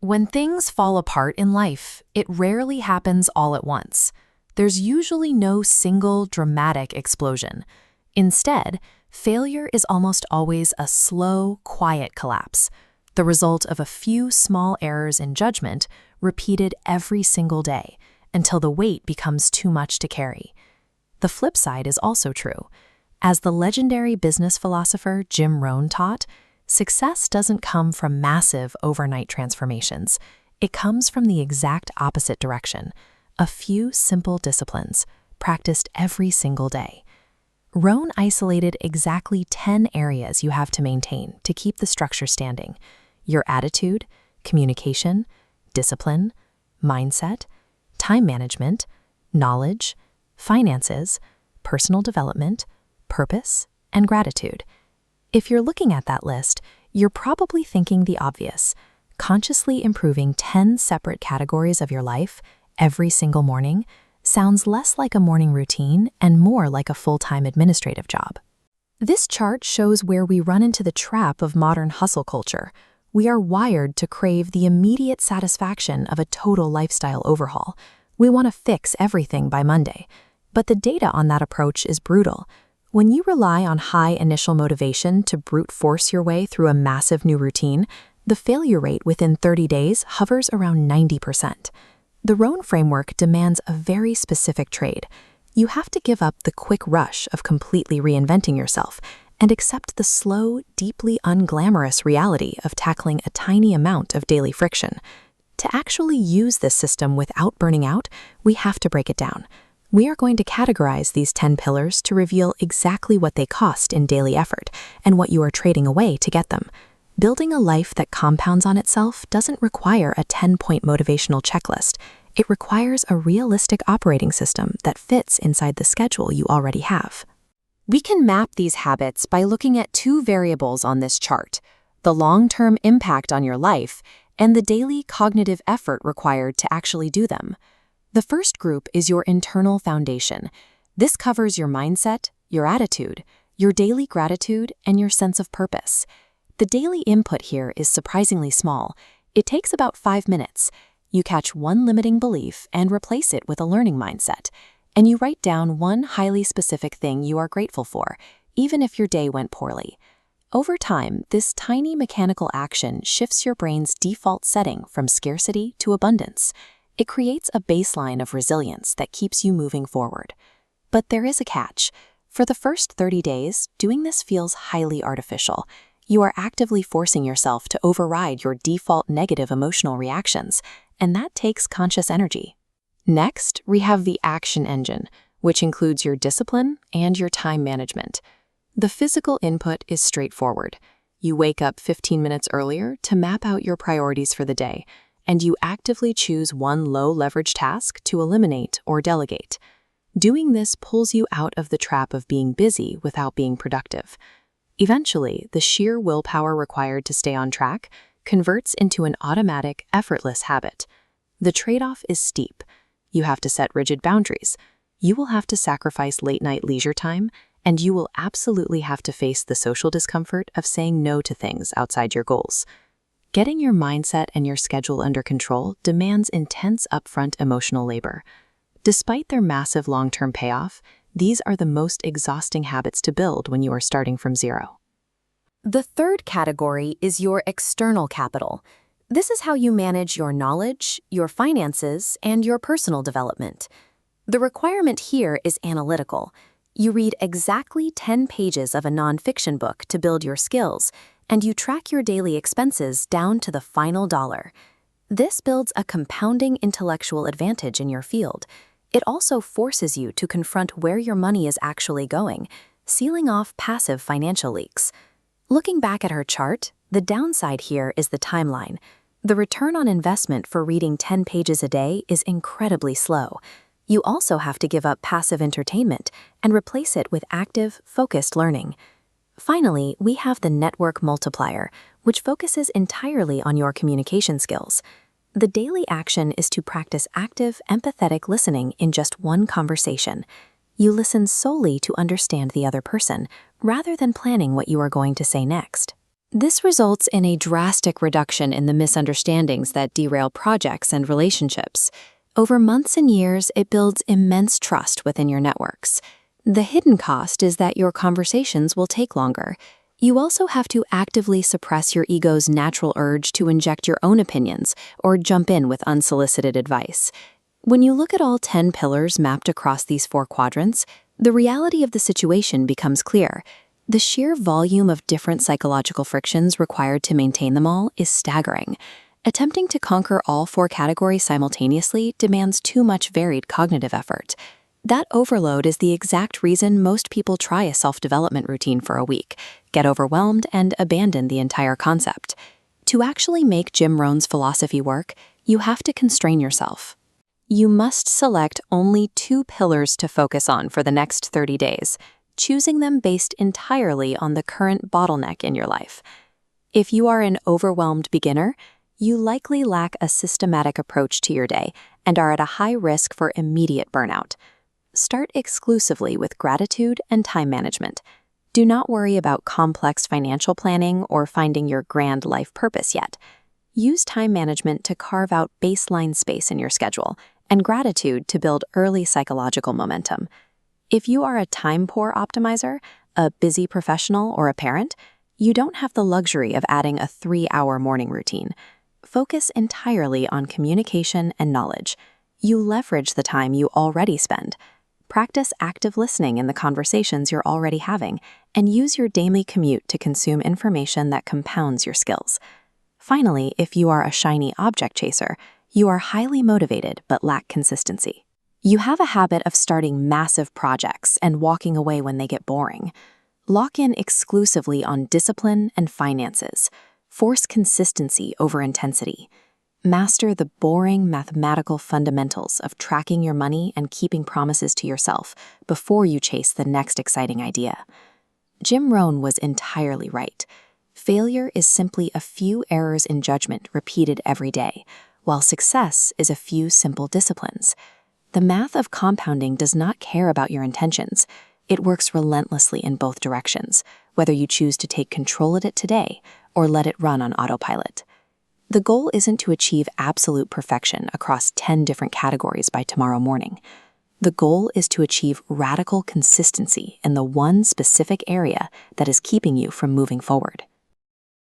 When things fall apart in life, it rarely happens all at once. There's usually no single dramatic explosion. Instead, failure is almost always a slow, quiet collapse, the result of a few small errors in judgment repeated every single day until the weight becomes too much to carry. The flip side is also true. As the legendary business philosopher Jim Rohn taught, success doesn't come from massive overnight transformations. It comes from the exact opposite direction, a few simple disciplines practiced every single day. Rohn isolated exactly 10 areas you have to maintain to keep the structure standing: your attitude, communication, discipline, mindset, time management, knowledge, finances, personal development, purpose, and gratitude. If you're looking at that list, you're probably thinking the obvious. Consciously improving 10 separate categories of your life every single morning sounds less like a morning routine and more like a full-time administrative job. This chart shows where we run into the trap of modern hustle culture. We are wired to crave the immediate satisfaction of a total lifestyle overhaul. We want to fix everything by Monday. But the data on that approach is brutal. When you rely on high initial motivation to brute force your way through a massive new routine, the failure rate within 30 days hovers around 90%. The Rohn framework demands a very specific trade. You have to give up the quick rush of completely reinventing yourself and accept the slow, deeply unglamorous reality of tackling a tiny amount of daily friction. To actually use this system without burning out, we have to break it down. We are going to categorize these 10 pillars to reveal exactly what they cost in daily effort and what you are trading away to get them. Building a life that compounds on itself doesn't require a 10-point motivational checklist. It requires a realistic operating system that fits inside the schedule you already have. We can map these habits by looking at two variables on this chart: the long-term impact on your life and the daily cognitive effort required to actually do them. The first group is your internal foundation. This covers your mindset, your attitude, your daily gratitude, and your sense of purpose. The daily input here is surprisingly small. It takes about 5 minutes. You catch one limiting belief and replace it with a learning mindset. And you write down one highly specific thing you are grateful for, even if your day went poorly. Over time, this tiny mechanical action shifts your brain's default setting from scarcity to abundance. It creates a baseline of resilience that keeps you moving forward. But there is a catch. For the first 30 days, doing this feels highly artificial. You are actively forcing yourself to override your default negative emotional reactions, and that takes conscious energy. Next, we have the action engine, which includes your discipline and your time management. The physical input is straightforward. You wake up 15 minutes earlier to map out your priorities for the day, and you actively choose one low-leverage task to eliminate or delegate. Doing this pulls you out of the trap of being busy without being productive. Eventually, the sheer willpower required to stay on track converts into an automatic, effortless habit. The trade-off is steep. You have to set rigid boundaries. You will have to sacrifice late-night leisure time, and you will absolutely have to face the social discomfort of saying no to things outside your goals. Getting your mindset and your schedule under control demands intense upfront emotional labor. Despite their massive long-term payoff, these are the most exhausting habits to build when you are starting from zero. The third category is your external capital. This is how you manage your knowledge, your finances, and your personal development. The requirement here is analytical. You read exactly 10 pages of a nonfiction book to build your skills, and you track your daily expenses down to the final dollar. This builds a compounding intellectual advantage in your field. It also forces you to confront where your money is actually going, sealing off passive financial leaks. Looking back at her chart, the downside here is the timeline. The return on investment for reading 10 pages a day is incredibly slow. You also have to give up passive entertainment and replace it with active, focused learning. Finally, we have the network multiplier, which focuses entirely on your communication skills. The daily action is to practice active, empathetic listening in just one conversation. You listen solely to understand the other person, rather than planning what you are going to say next. This results in a drastic reduction in the misunderstandings that derail projects and relationships. Over months and years, it builds immense trust within your networks. The hidden cost is that your conversations will take longer. You also have to actively suppress your ego's natural urge to inject your own opinions or jump in with unsolicited advice. When you look at all 10 pillars mapped across these 4 quadrants, the reality of the situation becomes clear. The sheer volume of different psychological frictions required to maintain them all is staggering. Attempting to conquer all 4 categories simultaneously demands too much varied cognitive effort. That overload is the exact reason most people try a self-development routine for a week, get overwhelmed, and abandon the entire concept. To actually make Jim Rohn's philosophy work, you have to constrain yourself. You must select only 2 pillars to focus on for the next 30 days, choosing them based entirely on the current bottleneck in your life. If you are an overwhelmed beginner, you likely lack a systematic approach to your day and are at a high risk for immediate burnout. Start exclusively with gratitude and time management. Do not worry about complex financial planning or finding your grand life purpose yet. Use time management to carve out baseline space in your schedule and gratitude to build early psychological momentum. If you are a time-poor optimizer, a busy professional, or a parent, you don't have the luxury of adding a 3-hour morning routine. Focus entirely on communication and knowledge. You leverage the time you already spend. Practice active listening in the conversations you're already having, and use your daily commute to consume information that compounds your skills. Finally, if you are a shiny object chaser, you are highly motivated but lack consistency. You have a habit of starting massive projects and walking away when they get boring. Lock in exclusively on discipline and finances. Force consistency over intensity. Master the boring mathematical fundamentals of tracking your money and keeping promises to yourself before you chase the next exciting idea. Jim Rohn was entirely right. Failure is simply a few errors in judgment repeated every day, while success is a few simple disciplines. The math of compounding does not care about your intentions. It works relentlessly in both directions, whether you choose to take control of it today or let it run on autopilot. The goal isn't to achieve absolute perfection across 10 different categories by tomorrow morning. The goal is to achieve radical consistency in the one specific area that is keeping you from moving forward.